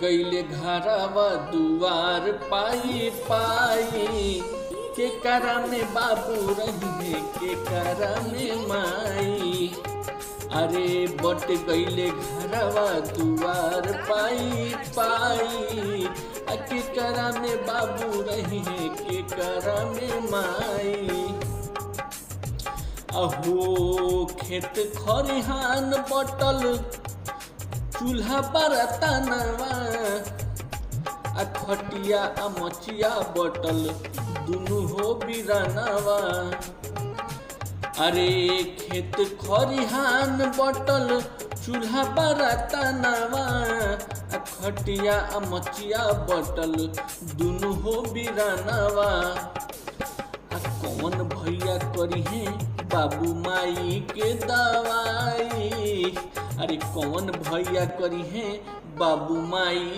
गईले घरवा दुआर पाई पाई, के करा में बाबू रही के करा में माई। अरे बट गईले घरवा दुआर पाई पाई, के करा में बाबू रही के करा में माई। अहो खेत खरिहान बटल चूल्हा बरतनवा, खटिया मचिया बटल दुनु हो बिरनवा। अरे खेत खरिहान बटल चूल्हा बरतनवा, खटिया मचिया बटल दुनु हो बिरनवा। कौन भैया करी है बाबू माई के दवाई, अरे कौन भैया करी है बाबू माई